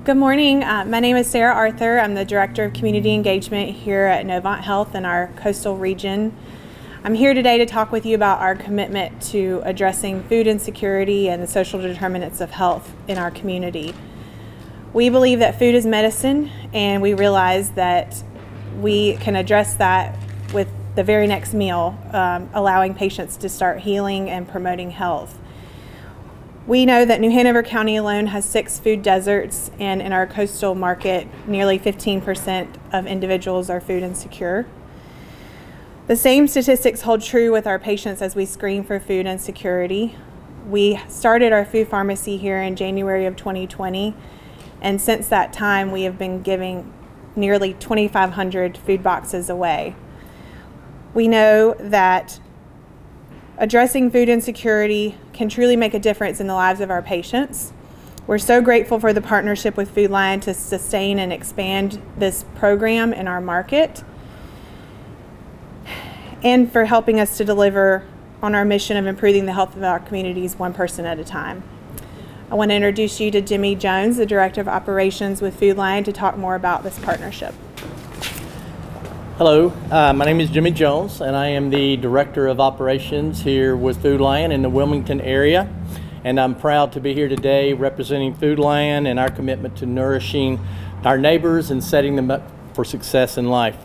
Good morning. My name is Sarah Arthur. I'm the Director of Community Engagement here at Novant Health in our coastal region. I'm here today to talk with you about our commitment to addressing food insecurity and the social determinants of health in our community. We believe that food is medicine, and we realize that we can address that with the very next meal, allowing patients to start healing and promoting health. We know that New Hanover County alone has 6 food deserts, and in our coastal market, nearly 15% of individuals are food insecure. The same statistics hold true with our patients as we screen for food insecurity. We started our food pharmacy here in January of 2020, and since that time, we have been giving nearly 2,500 food boxes away. We know that addressing food insecurity can truly make a difference in the lives of our patients. We're so grateful for the partnership with Food Lion to sustain and expand this program in our market, and for helping us to deliver on our mission of improving the health of our communities one person at a time. I want to introduce you to Jimmy Jones, the Director of Operations with Food Lion, to talk more about this partnership. Hello, my name is Jimmy Jones, and I am the Director of Operations here with Food Lion in the Wilmington area. And I'm proud to be here today representing Food Lion and our commitment to nourishing our neighbors and setting them up for success in life.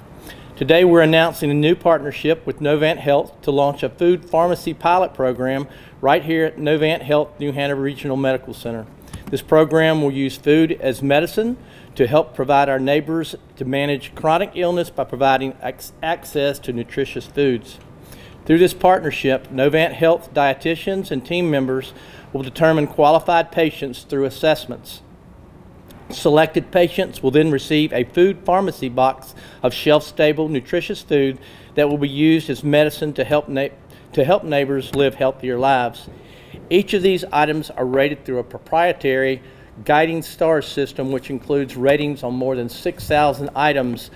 Today we're announcing a new partnership with Novant Health to launch a food pharmacy pilot program right here at Novant Health New Hanover Regional Medical Center. This program will use food as medicine to help provide our neighbors to manage chronic illness by providing access to nutritious foods. Through this partnership, Novant Health dietitians and team members will determine qualified patients through assessments. Selected patients will then receive a food pharmacy box of shelf-stable, nutritious food that will be used as medicine to help neighbors live healthier lives. Each of these items are rated through a proprietary guiding star system, which includes ratings on more than 6,000 items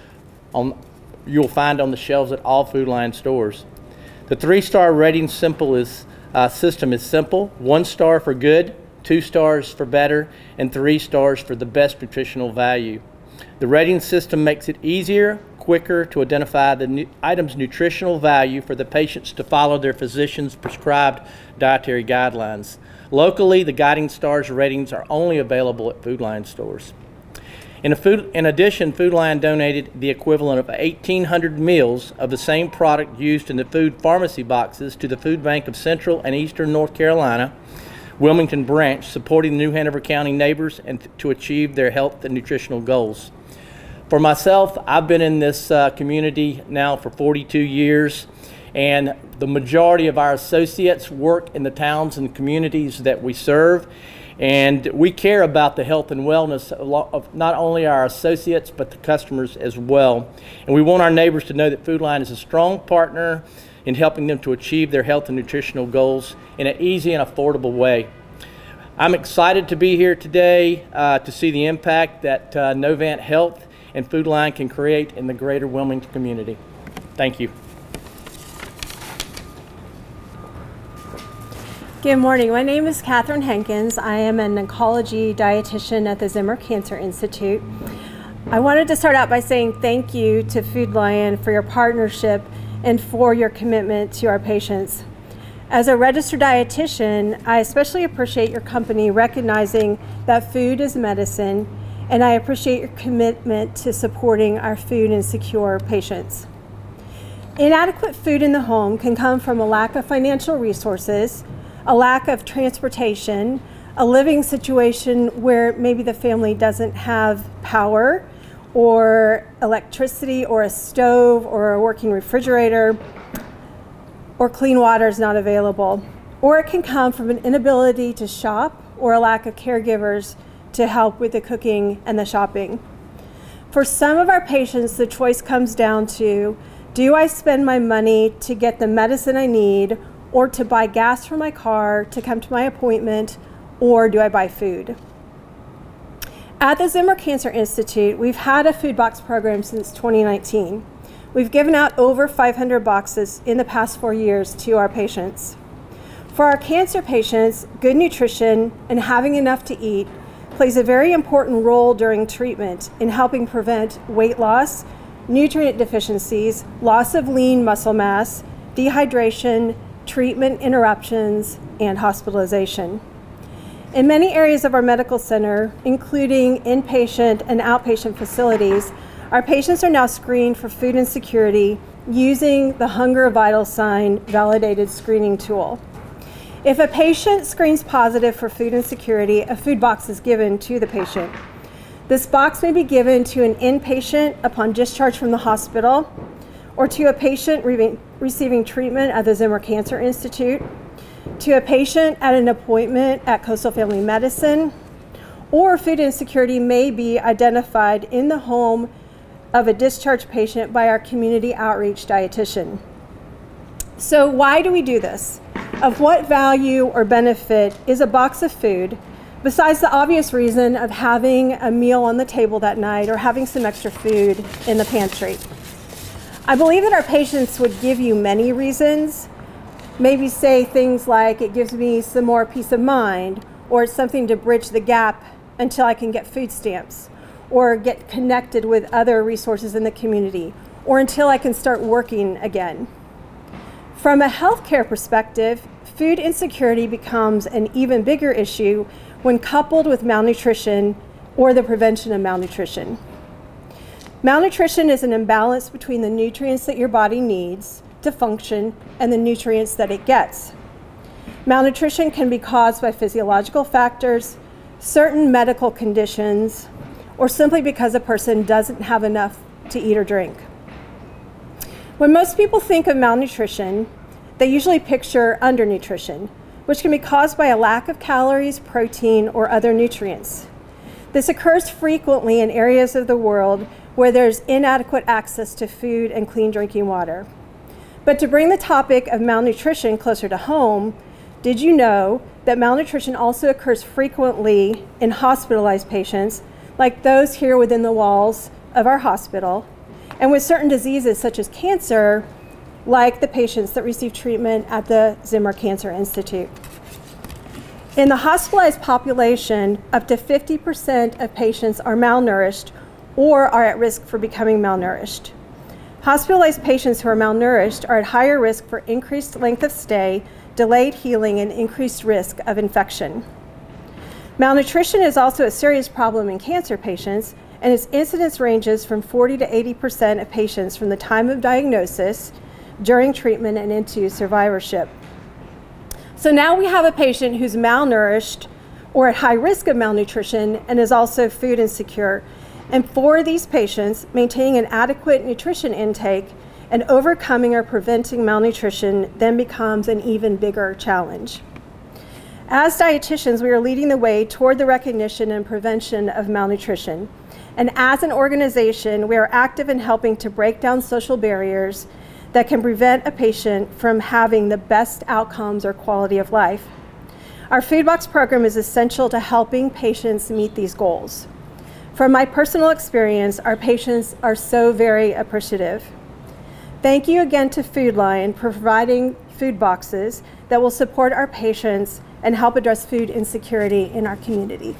you'll find on the shelves at all Food Lion stores. The 3-star rating system is simple: 1 star for good, 2 stars for better, and 3 stars for the best nutritional value. The rating system makes it easier, quicker to identify the item's nutritional value for the patients to follow their physician's prescribed dietary guidelines. Locally, the guiding stars ratings are only available at Food Lion stores. In addition, Food Lion donated the equivalent of 1,800 meals of the same product used in the food pharmacy boxes to the Food Bank of Central and Eastern North Carolina Wilmington branch, supporting the New Hanover County neighbors and to achieve their health and nutritional goals. For myself, I've been in this community now for 42 years, and the majority of our associates work in the towns and communities that we serve, and we care about the health and wellness of not only our associates but the customers as well. And we want our neighbors to know that Food Lion is a strong partner in helping them to achieve their health and nutritional goals in an easy and affordable way. I'm excited to be here today to see the impact that Novant Health and Food Lion can create in the greater Wilmington community. Thank you. Good morning. My name is Catherine Hankins. I am an oncology dietitian at the Zimmer Cancer Institute. I wanted to start out by saying thank you to Food Lion for your partnership and for your commitment to our patients. As a registered dietitian, I especially appreciate your company recognizing that food is medicine, and I appreciate your commitment to supporting our food insecure patients. Inadequate food in the home can come from a lack of financial resources, a lack of transportation, a living situation where maybe the family doesn't have power or electricity or a stove or a working refrigerator, or clean water is not available. Or it can come from an inability to shop or a lack of caregivers to help with the cooking and the shopping. For some of our patients, the choice comes down to, do I spend my money to get the medicine I need, or to buy gas for my car to come to my appointment, or do I buy food? At the Zimmer Cancer Institute, we've had a food box program since 2019. We've given out over 500 boxes in the past 4 years to our patients. For our cancer patients, good nutrition and having enough to eat plays a very important role during treatment in helping prevent weight loss, nutrient deficiencies, loss of lean muscle mass, dehydration, treatment interruptions, and hospitalization. In many areas of our medical center, including inpatient and outpatient facilities, our patients are now screened for food insecurity using the Hunger Vital Sign validated screening tool. If a patient screens positive for food insecurity, a food box is given to the patient. This box may be given to an inpatient upon discharge from the hospital, or to a patient receiving treatment at the Zimmer Cancer Institute, to a patient at an appointment at Coastal Family Medicine, or food insecurity may be identified in the home of a discharged patient by our community outreach dietitian. So why do we do this? Of what value or benefit is a box of food, besides the obvious reason of having a meal on the table that night or having some extra food in the pantry? I believe that our patients would give you many reasons, maybe say things like, it gives me some more peace of mind, or it's something to bridge the gap until I can get food stamps, or get connected with other resources in the community, or until I can start working again. From a healthcare perspective, food insecurity becomes an even bigger issue when coupled with malnutrition or the prevention of malnutrition. Malnutrition is an imbalance between the nutrients that your body needs to function and the nutrients that it gets. Malnutrition can be caused by physiological factors, certain medical conditions, or simply because a person doesn't have enough to eat or drink. When most people think of malnutrition, they usually picture undernutrition, which can be caused by a lack of calories, protein, or other nutrients. This occurs frequently in areas of the world where there's inadequate access to food and clean drinking water. But to bring the topic of malnutrition closer to home, did you know that malnutrition also occurs frequently in hospitalized patients, like those here within the walls of our hospital, and with certain diseases such as cancer, like the patients that receive treatment at the Zimmer Cancer Institute. In the hospitalized population, up to 50% of patients are malnourished or are at risk for becoming malnourished. Hospitalized patients who are malnourished are at higher risk for increased length of stay, delayed healing, and increased risk of infection. Malnutrition is also a serious problem in cancer patients, and its incidence ranges from 40 to 80% of patients from the time of diagnosis, during treatment, and into survivorship. So now we have a patient who's malnourished or at high risk of malnutrition and is also food insecure. And for these patients, maintaining an adequate nutrition intake and overcoming or preventing malnutrition then becomes an even bigger challenge. As dietitians, we are leading the way toward the recognition and prevention of malnutrition. And as an organization, we are active in helping to break down social barriers that can prevent a patient from having the best outcomes or quality of life. Our Food Box program is essential to helping patients meet these goals. From my personal experience, our patients are so very appreciative. Thank you again to Food Lion for providing food boxes that will support our patients and help address food insecurity in our community.